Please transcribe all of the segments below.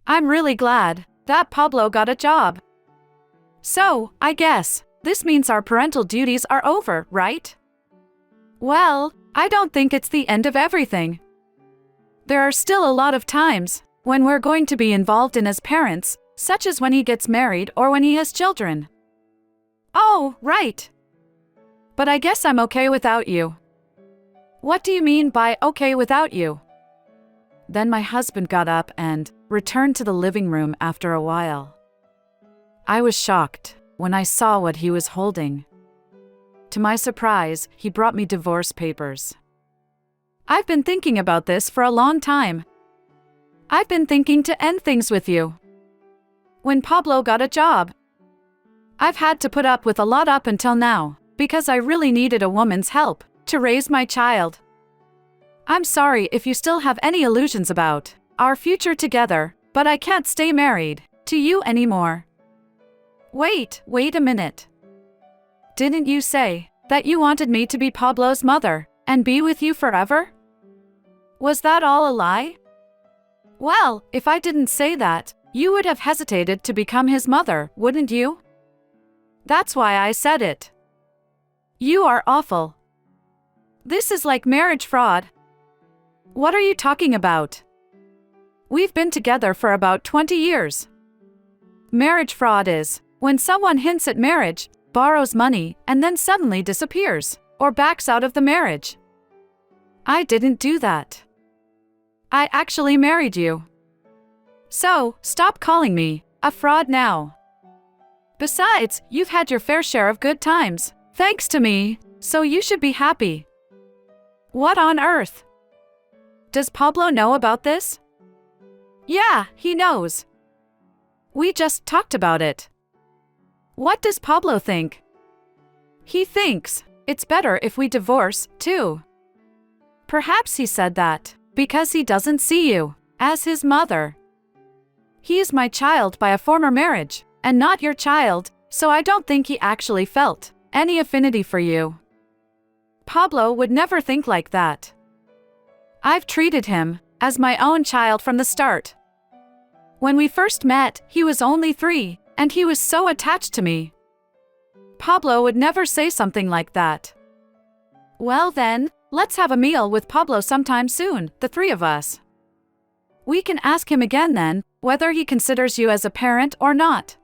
I'm really glad that Pablo got a job. So, I guess, this means our parental duties are over, right? Well, I don't think it's the end of everything. There are still a lot of times when we're going to be involved in as parents, such as when he gets married or when he has children. Oh, right. But I guess I'm okay without you. What do you mean by okay without you? Then my husband got up and returned to the living room after a while. I was shocked when I saw what he was holding. To my surprise, he brought me divorce papers. I've been thinking about this for a long time. I've been thinking to end things with you. When Pablo got a job, I've had to put up with a lot up until now, because I really needed a woman's help to raise my child. I'm sorry if you still have any illusions about our future together, but I can't stay married to you anymore. Wait a minute. Didn't you say that you wanted me to be Pablo's mother and be with you forever? Was that all a lie? Well, if I didn't say that, you would have hesitated to become his mother, wouldn't you? That's why I said it. You are awful. This is like marriage fraud. What are you talking about? We've been together for about 20 years. Marriage fraud is when someone hints at marriage, borrows money, and then suddenly disappears or backs out of the marriage. I didn't do that. I actually married you. So, stop calling me a fraud now. Besides, you've had your fair share of good times, thanks to me, so you should be happy. What on earth? Does Pablo know about this? Yeah, he knows. We just talked about it. What does Pablo think? He thinks it's better if we divorce, too. Perhaps he said that because he doesn't see you as his mother. He is my child by a former marriage, and not your child, so I don't think he actually felt any affinity for you. Pablo would never think like that. I've treated him as my own child from the start. When we first met, he was only 3, and he was so attached to me. Pablo would never say something like that. Well then, let's have a meal with Pablo sometime soon, the 3 of us. We can ask him again then, whether he considers you as a parent or not.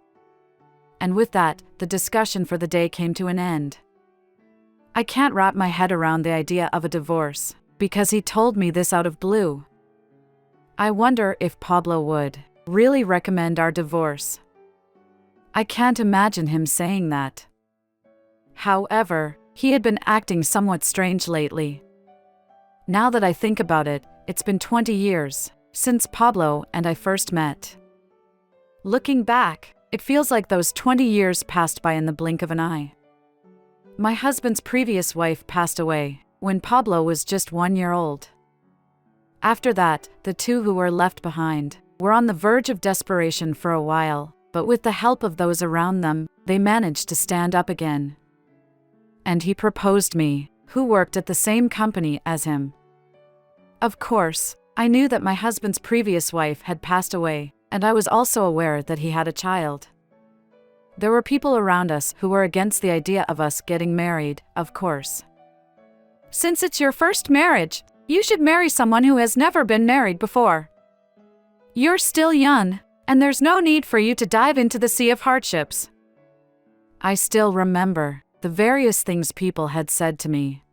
And with that, the discussion for the day came to an end. I can't wrap my head around the idea of a divorce, because he told me this out of blue. I wonder if Pablo would really recommend our divorce. I can't imagine him saying that. However, he had been acting somewhat strange lately. Now that I think about it, it's been 20 years since Pablo and I first met. Looking back, it feels like those 20 years passed by in the blink of an eye. My husband's previous wife passed away when Pablo was just 1 year old. After that, the 2 who were left behind were on the verge of desperation for a while, but with the help of those around them, they managed to stand up again. And he proposed me, who worked at the same company as him. Of course, I knew that my husband's previous wife had passed away, and I was also aware that he had a child. There were people around us who were against the idea of us getting married, of course. Since it's your first marriage, you should marry someone who has never been married before. You're still young, and there's no need for you to dive into the sea of hardships. I still remember the various things people had said to me.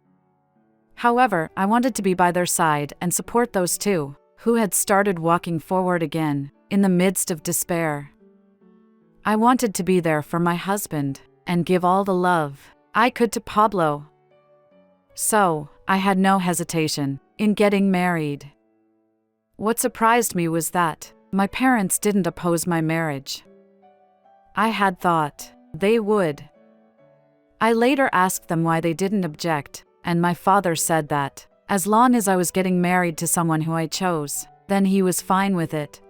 However, I wanted to be by their side and support those 2 who had started walking forward again in the midst of despair. I wanted to be there for my husband and give all the love I could to Pablo. So, I had no hesitation in getting married. What surprised me was that my parents didn't oppose my marriage. I had thought they would. I later asked them why they didn't object, and my father said that, as long as I was getting married to someone who I chose, then he was fine with it.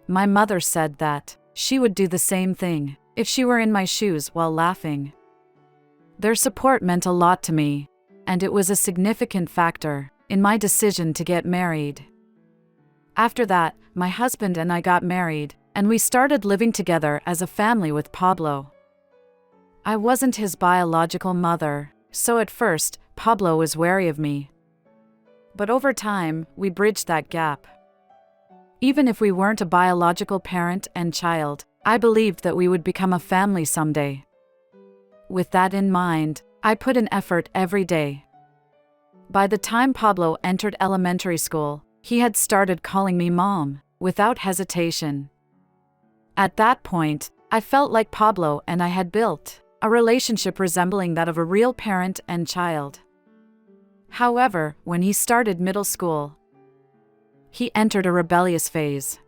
My mother said that she would do the same thing if she were in my shoes, while laughing. Their support meant a lot to me, and it was a significant factor in my decision to get married. After that, my husband and I got married, and we started living together as a family with Pablo. I wasn't his biological mother, so at first, Pablo was wary of me. But over time, we bridged that gap. Even if we weren't a biological parent and child, I believed that we would become a family someday. With that in mind, I put in effort every day. By the time Pablo entered elementary school, he had started calling me Mom, without hesitation. At that point, I felt like Pablo and I had built a relationship resembling that of a real parent and child. However, when he started middle school, he entered a rebellious phase.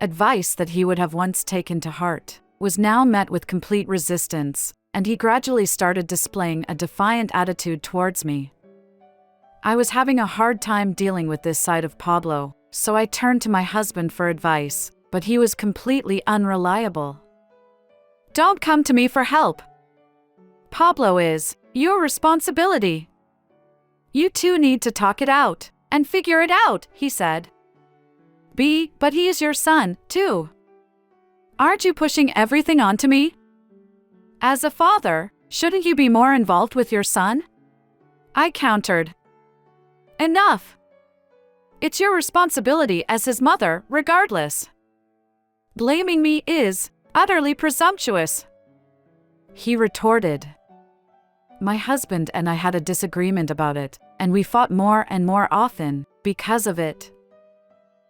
Advice that he would have once taken to heart was now met with complete resistance, and he gradually started displaying a defiant attitude towards me. I was having a hard time dealing with this side of Pablo, so I turned to my husband for advice, but he was completely unreliable. "Don't come to me for help. Pablo is your responsibility. You two need to talk it out and figure it out," he said. But he is your son, too. Aren't you pushing everything onto me? As a father, shouldn't you be more involved with your son? I countered. Enough. It's your responsibility as his mother, regardless. Blaming me is utterly presumptuous, he retorted. My husband and I had a disagreement about it, and we fought more and more often because of it.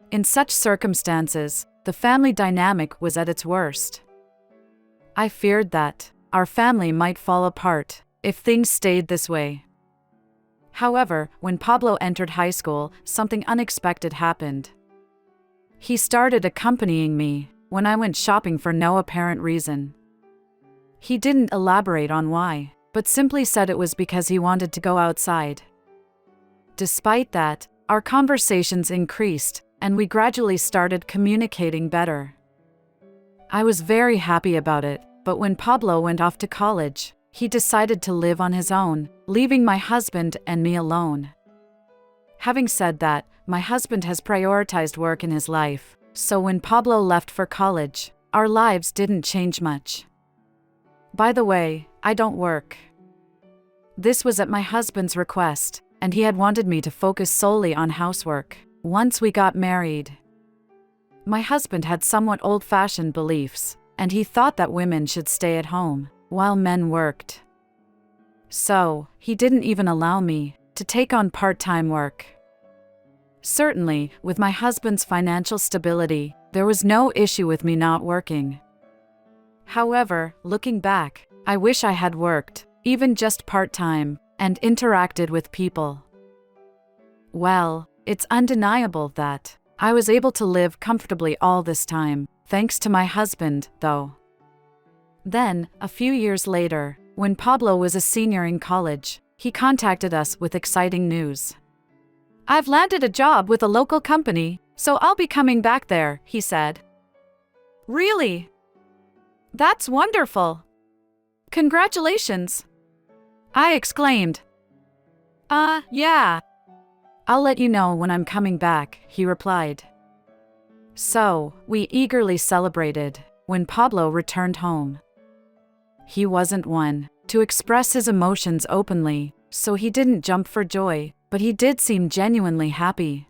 In such circumstances, the family dynamic was at its worst. I feared that our family might fall apart if things stayed this way. However, when Pablo entered high school, something unexpected happened. He started accompanying me when I went shopping for no apparent reason. He didn't elaborate on why, but simply said it was because he wanted to go outside. Despite that, our conversations increased, and we gradually started communicating better. I was very happy about it, but when Pablo went off to college, he decided to live on his own, leaving my husband and me alone. Having said that, my husband has prioritized work in his life, so when Pablo left for college, our lives didn't change much. By the way, I don't work. This was at my husband's request, and he had wanted me to focus solely on housework once we got married. My husband had somewhat old-fashioned beliefs, and he thought that women should stay at home while men worked. So, he didn't even allow me to take on part-time work. Certainly, with my husband's financial stability, there was no issue with me not working. However, looking back, I wish I had worked, even just part-time, and interacted with people. Well, it's undeniable that I was able to live comfortably all this time, thanks to my husband, though. Then, a few years later, when Pablo was a senior in college, he contacted us with exciting news. "I've landed a job with a local company, so I'll be coming back there," he said. "Really? That's wonderful. Congratulations," I exclaimed. Yeah. "I'll let you know when I'm coming back," he replied. So, we eagerly celebrated when Pablo returned home. He wasn't one to express his emotions openly, so he didn't jump for joy, but he did seem genuinely happy.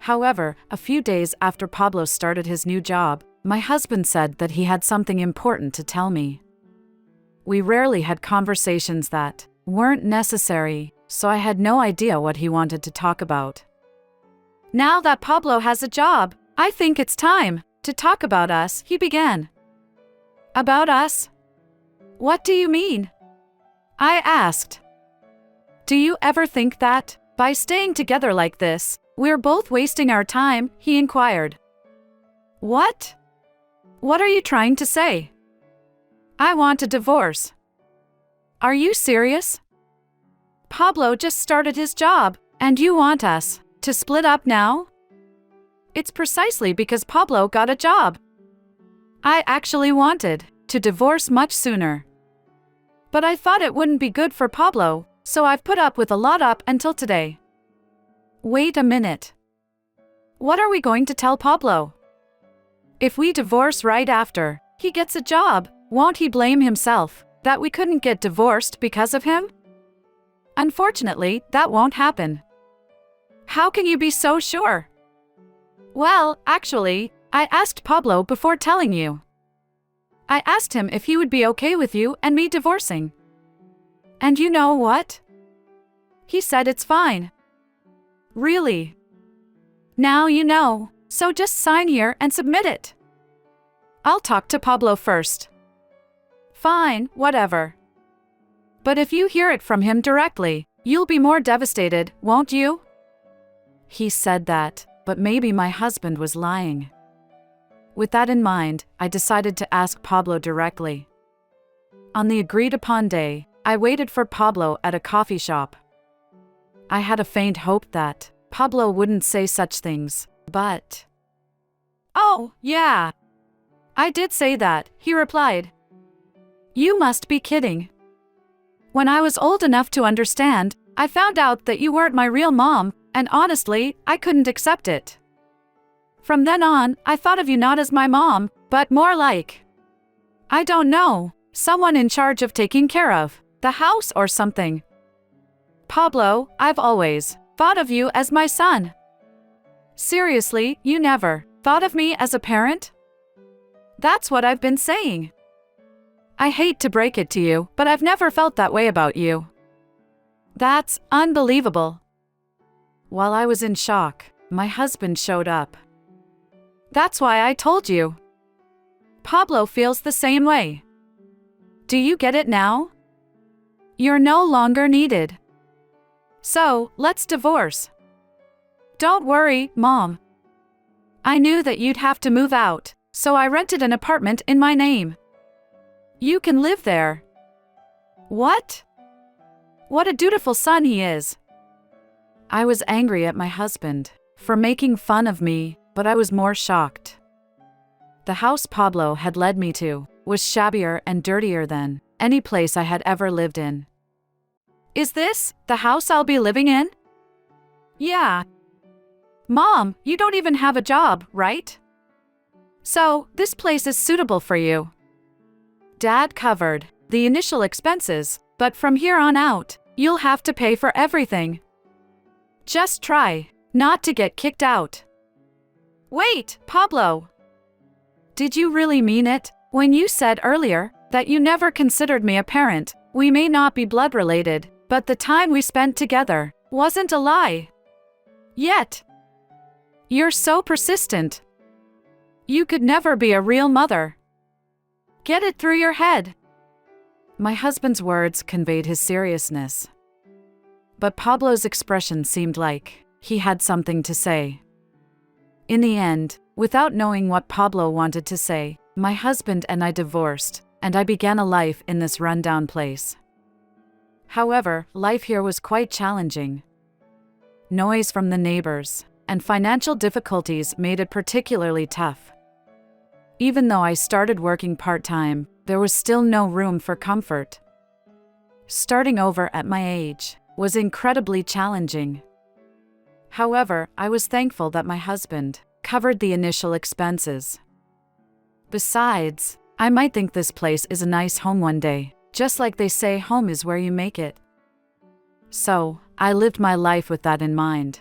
However, a few days after Pablo started his new job, my husband said that he had something important to tell me. We rarely had conversations that weren't necessary, so I had no idea what he wanted to talk about. "Now that Pablo has a job, I think it's time to talk about us," he began. "About us? What do you mean?" I asked. "Do you ever think that, by staying together like this, we're both wasting our time?" he inquired. "What? What are you trying to say?" "I want a divorce." "Are you serious? Pablo just started his job, and you want us to split up now?" "It's precisely because Pablo got a job. I actually wanted to divorce much sooner. But I thought it wouldn't be good for Pablo, so I've put up with a lot up until today." "Wait a minute. What are we going to tell Pablo? If we divorce right after he gets a job, won't he blame himself that we couldn't get divorced because of him? Unfortunately, that won't happen. How can you be so sure? Well, actually, I asked Pablo before telling you. I asked him if he would be okay with you and me divorcing. And you know what? He said it's fine. Really? Now you know, so just sign here and submit it. I'll talk to Pablo first. Fine, whatever. But if you hear it from him directly, you'll be more devastated, won't you? He said that, but maybe my husband was lying. With that in mind, I decided to ask Pablo directly. On the agreed-upon day, I waited for Pablo at a coffee shop. I had a faint hope that Pablo wouldn't say such things, but... Oh, yeah. I did say that, he replied. You must be kidding. When I was old enough to understand, I found out that you weren't my real mom, and honestly, I couldn't accept it. From then on, I thought of you not as my mom, but more like... I don't know, someone in charge of taking care of the house or something. Pablo, I've always thought of you as my son. Seriously, you never thought of me as a parent? That's what I've been saying. I hate to break it to you, but I've never felt that way about you. That's unbelievable. While I was in shock, my husband showed up. That's why I told you. Pablo feels the same way. Do you get it now? You're no longer needed. So, let's divorce. Don't worry, Mom. I knew that you'd have to move out, so I rented an apartment in my name. You can live there. What? What a dutiful son he is. I was angry at my husband for making fun of me, but I was more shocked. The house Pablo had led me to was shabbier and dirtier than any place I had ever lived in. Is this the house I'll be living in? Yeah. Mom, you don't even have a job, right? So, this place is suitable for you. Dad covered the initial expenses, but from here on out, you'll have to pay for everything. Just try not to get kicked out. Wait, Pablo! Did you really mean it when you said earlier that you never considered me a parent? We may not be blood related, but the time we spent together wasn't a lie. Yet. You're so persistent. You could never be a real mother. Get it through your head. My husband's words conveyed his seriousness. But Pablo's expression seemed like he had something to say. In the end, without knowing what Pablo wanted to say, my husband and I divorced, and I began a life in this rundown place. However, life here was quite challenging. Noise from the neighbors and financial difficulties made it particularly tough. Even though I started working part-time, there was still no room for comfort. Starting over at my age was incredibly challenging. However, I was thankful that my husband covered the initial expenses. Besides, I might think this place is a nice home one day, just like they say home is where you make it. So, I lived my life with that in mind.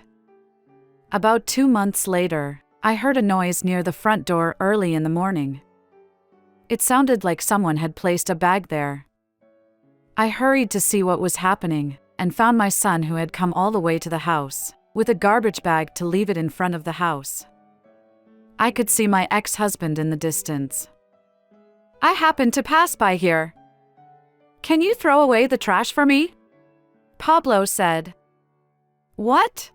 About 2 months later, I heard a noise near the front door early in the morning. It sounded like someone had placed a bag there. I hurried to see what was happening, and found my son who had come all the way to the house, with a garbage bag to leave it in front of the house. I could see my ex-husband in the distance. I happened to pass by here. Can you throw away the trash for me? Pablo said. What?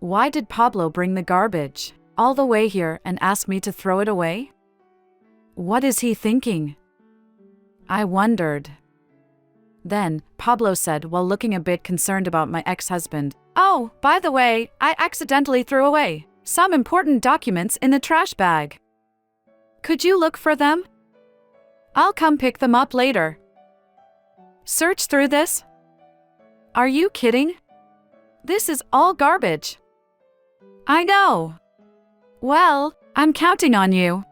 Why did Pablo bring the garbage all the way here and ask me to throw it away? What is he thinking? I wondered. Then, Pablo said while looking a bit concerned about my ex-husband, "Oh, by the way, I accidentally threw away some important documents in the trash bag. Could you look for them? I'll come pick them up later." Search through this? Are you kidding? This is all garbage. I know. Well, I'm counting on you,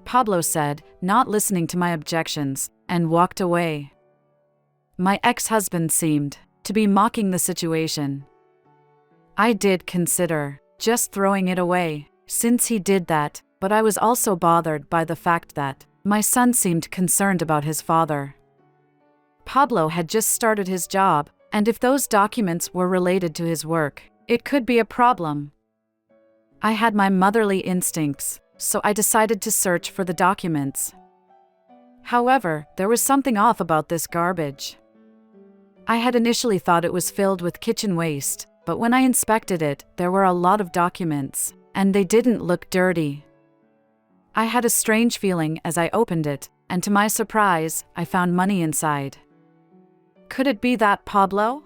Pablo said, not listening to my objections, and walked away. My ex-husband seemed to be mocking the situation. I did consider just throwing it away, since he did that, but I was also bothered by the fact that my son seemed concerned about his father. Pablo had just started his job, and if those documents were related to his work, it could be a problem. I had my motherly instincts, so I decided to search for the documents. However, there was something off about this garbage. I had initially thought it was filled with kitchen waste, but when I inspected it, there were a lot of documents, and they didn't look dirty. I had a strange feeling as I opened it, and to my surprise, I found money inside. Could it be that Pablo?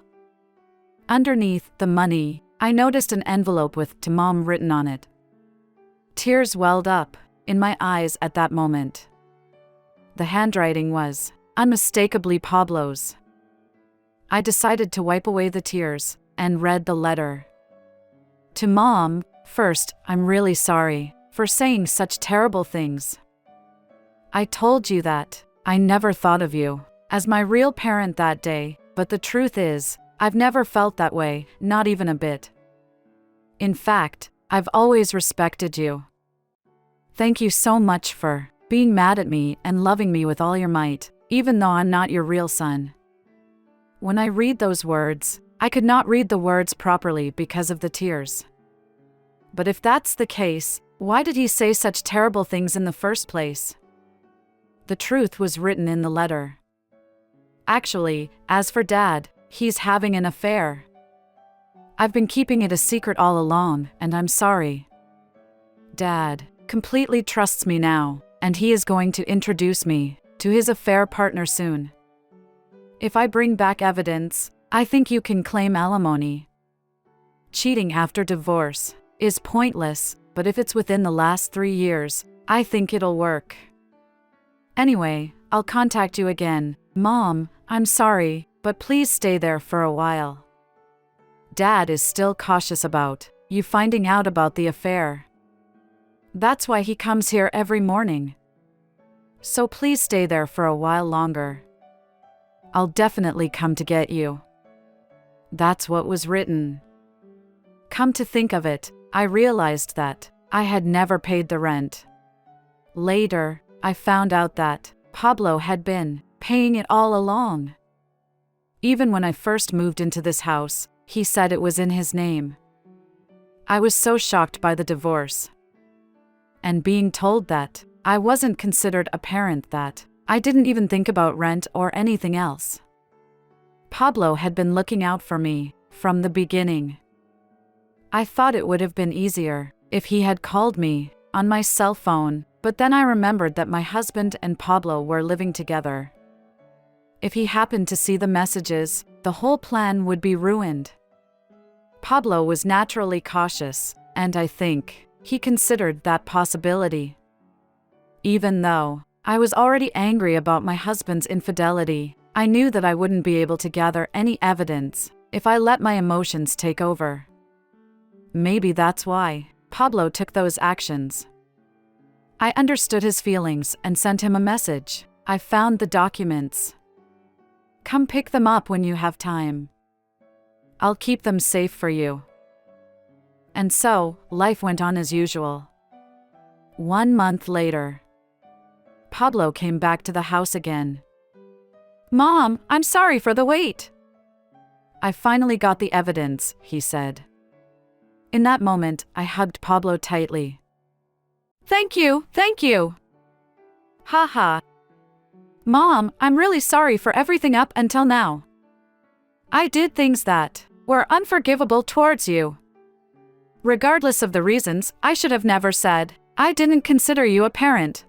Underneath the money, I noticed an envelope with "to Mom" written on it. Tears welled up in my eyes at that moment. The handwriting was unmistakably Pablo's. I decided to wipe away the tears and read the letter. To Mom, first, I'm really sorry for saying such terrible things. I told you that I never thought of you as my real parent that day, but the truth is, I've never felt that way, not even a bit. In fact, I've always respected you. Thank you so much for being mad at me and loving me with all your might, even though I'm not your real son. When I read those words, I could not read the words properly because of the tears. But if that's the case, why did he say such terrible things in the first place? The truth was written in the letter. Actually, as for Dad, he's having an affair. I've been keeping it a secret all along, and I'm sorry. Dad completely trusts me now, and he is going to introduce me to his affair partner soon. If I bring back evidence, I think you can claim alimony. Cheating after divorce is pointless, but if it's within the last 3 years, I think it'll work. Anyway, I'll contact you again. Mom, I'm sorry, but please stay there for a while. Dad is still cautious about you finding out about the affair. That's why he comes here every morning. So please stay there for a while longer. I'll definitely come to get you. That's what was written. Come to think of it, I realized that I had never paid the rent. Later, I found out that Pablo had been paying it all along. Even when I first moved into this house, he said it was in his name. I was so shocked by the divorce. And being told that I wasn't considered a parent that I didn't even think about rent or anything else. Pablo had been looking out for me from the beginning. I thought it would have been easier if he had called me on my cell phone, but then I remembered that my husband and Pablo were living together. If he happened to see the messages, the whole plan would be ruined. Pablo was naturally cautious, and I think he considered that possibility. Even though I was already angry about my husband's infidelity, I knew that I wouldn't be able to gather any evidence if I let my emotions take over. Maybe that's why Pablo took those actions. I understood his feelings and sent him a message. I found the documents. Come pick them up when you have time. I'll keep them safe for you. And so, life went on as usual. 1 month later, Pablo came back to the house again. Mom, I'm sorry for the wait. I finally got the evidence, he said. In that moment, I hugged Pablo tightly. Thank you, thank you. Haha. Mom, I'm really sorry for everything up until now. I did things that were unforgivable towards you. Regardless of the reasons, I should have never said, I didn't consider you a parent.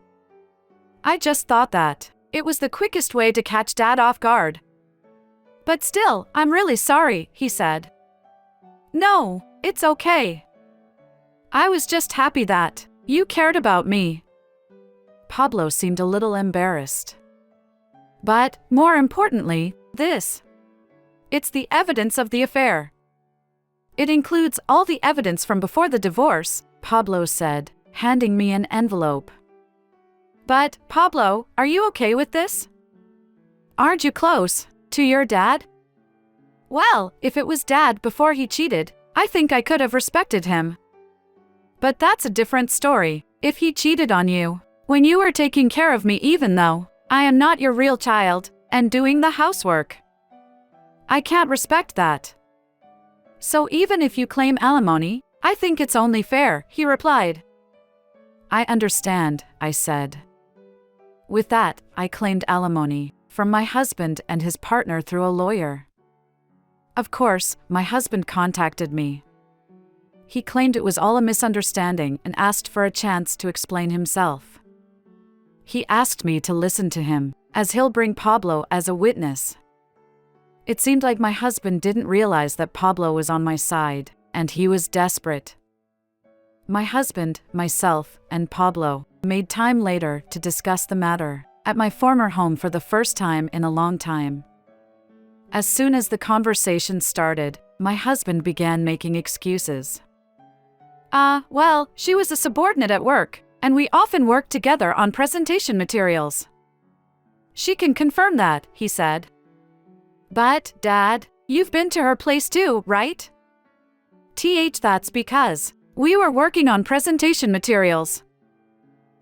I just thought that it was the quickest way to catch Dad off guard. But still, I'm really sorry, he said. No, it's okay. I was just happy that you cared about me. Pablo seemed a little embarrassed. But, more importantly, it's the evidence of the affair. It includes all the evidence from before the divorce, Pablo said, handing me an envelope. But, Pablo, are you okay with this? Aren't you close to your dad? Well, if it was Dad before he cheated, I think I could have respected him. But that's a different story. If he cheated on you, when you were taking care of me even though I am not your real child, and doing the housework, I can't respect that. So even if you claim alimony, I think it's only fair, he replied. I understand, I said. With that, I claimed alimony from my husband and his partner through a lawyer. Of course, my husband contacted me. He claimed it was all a misunderstanding and asked for a chance to explain himself. He asked me to listen to him, as he'll bring Pablo as a witness. It seemed like my husband didn't realize that Pablo was on my side, and he was desperate. My husband, myself, and Pablo made time later to discuss the matter at my former home for the first time in a long time. As soon as the conversation started, my husband began making excuses. Well, she was a subordinate at work, and we often worked together on presentation materials. She can confirm that, he said. But, Dad, you've been to her place too, right? That's because we were working on presentation materials.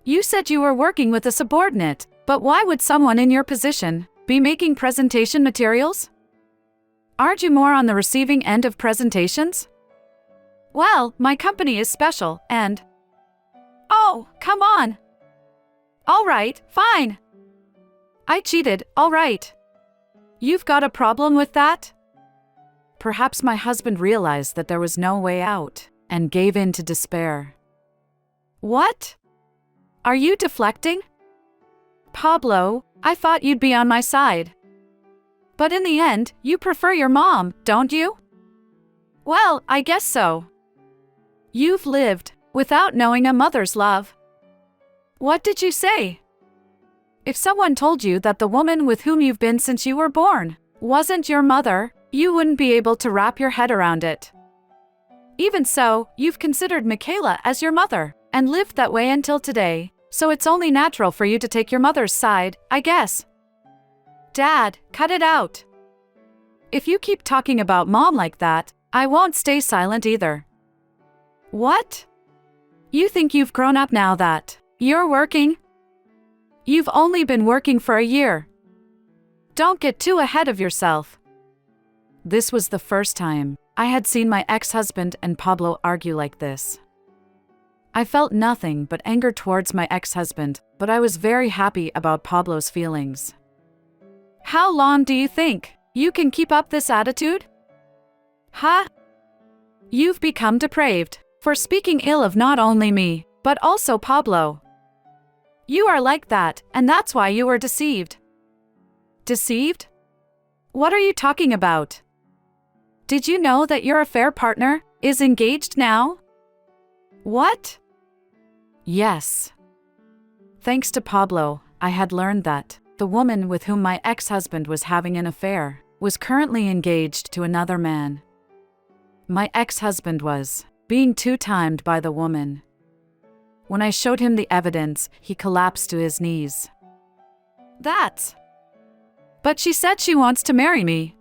You said you were working with a subordinate, but why would someone in your position be making presentation materials? Aren't you more on the receiving end of presentations? Well, my company is special, and… Oh, come on! All right, fine. I cheated, all right. You've got a problem with that? Perhaps my husband realized that there was no way out, and gave in to despair. What? Are you deflecting? Pablo, I thought you'd be on my side. But in the end, you prefer your mom, don't you? Well, I guess so. You've lived without knowing a mother's love. What did you say? If someone told you that the woman with whom you've been since you were born wasn't your mother, you wouldn't be able to wrap your head around it. Even so, you've considered Michaela as your mother, and lived that way until today, so it's only natural for you to take your mother's side, I guess. Dad, cut it out. If you keep talking about Mom like that, I won't stay silent either. What? You think you've grown up now that you're working? You've only been working for a year. Don't get too ahead of yourself. This was the first time I had seen my ex-husband and Pablo argue like this. I felt nothing but anger towards my ex-husband, but I was very happy about Pablo's feelings. How long do you think you can keep up this attitude? Huh? You've become depraved for speaking ill of not only me, but also Pablo. You are like that, and that's why you were deceived. Deceived? What are you talking about? Did you know that your affair partner is engaged now? What? Yes. Thanks to Pablo, I had learned that the woman with whom my ex-husband was having an affair was currently engaged to another man. My ex-husband was being two-timed by the woman. When I showed him the evidence, he collapsed to his knees. But she said she wants to marry me.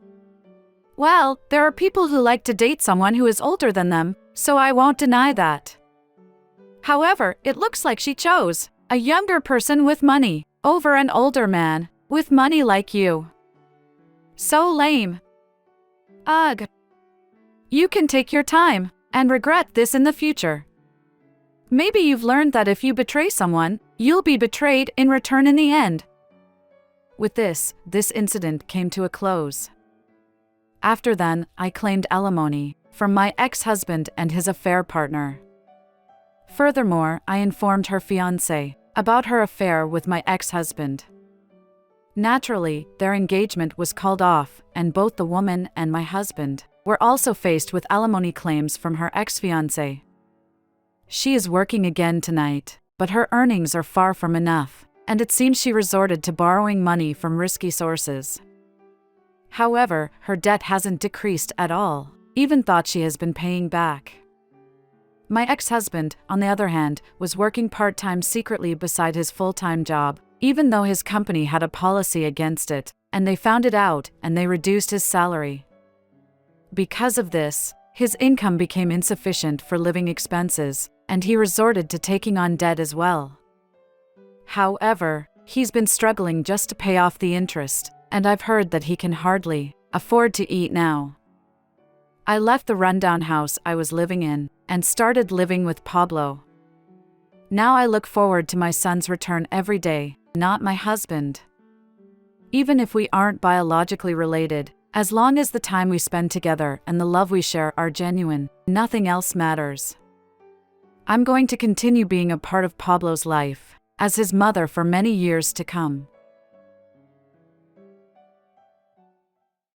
Well, there are people who like to date someone who is older than them, so I won't deny that. However, it looks like she chose a younger person with money over an older man with money like you. So lame. Ugh. You can take your time and regret this in the future. Maybe you've learned that if you betray someone, you'll be betrayed in return in the end. With this incident came to a close. After then, I claimed alimony from my ex-husband and his affair partner. Furthermore, I informed her fiancé about her affair with my ex-husband. Naturally, their engagement was called off, and both the woman and my husband were also faced with alimony claims from her ex-fiancé. She is working again tonight, but her earnings are far from enough, and it seems she resorted to borrowing money from risky sources. However, her debt hasn't decreased at all, even thought she has been paying back. My ex-husband, on the other hand, was working part-time secretly beside his full-time job, even though his company had a policy against it, and they found it out and they reduced his salary. Because of this, his income became insufficient for living expenses, and he resorted to taking on debt as well. However, he's been struggling just to pay off the interest, and I've heard that he can hardly afford to eat now. I left the rundown house I was living in and started living with Pablo. Now I look forward to my son's return every day, not my husband. Even if we aren't biologically related, as long as the time we spend together and the love we share are genuine, nothing else matters. I'm going to continue being a part of Pablo's life, as his mother for many years to come.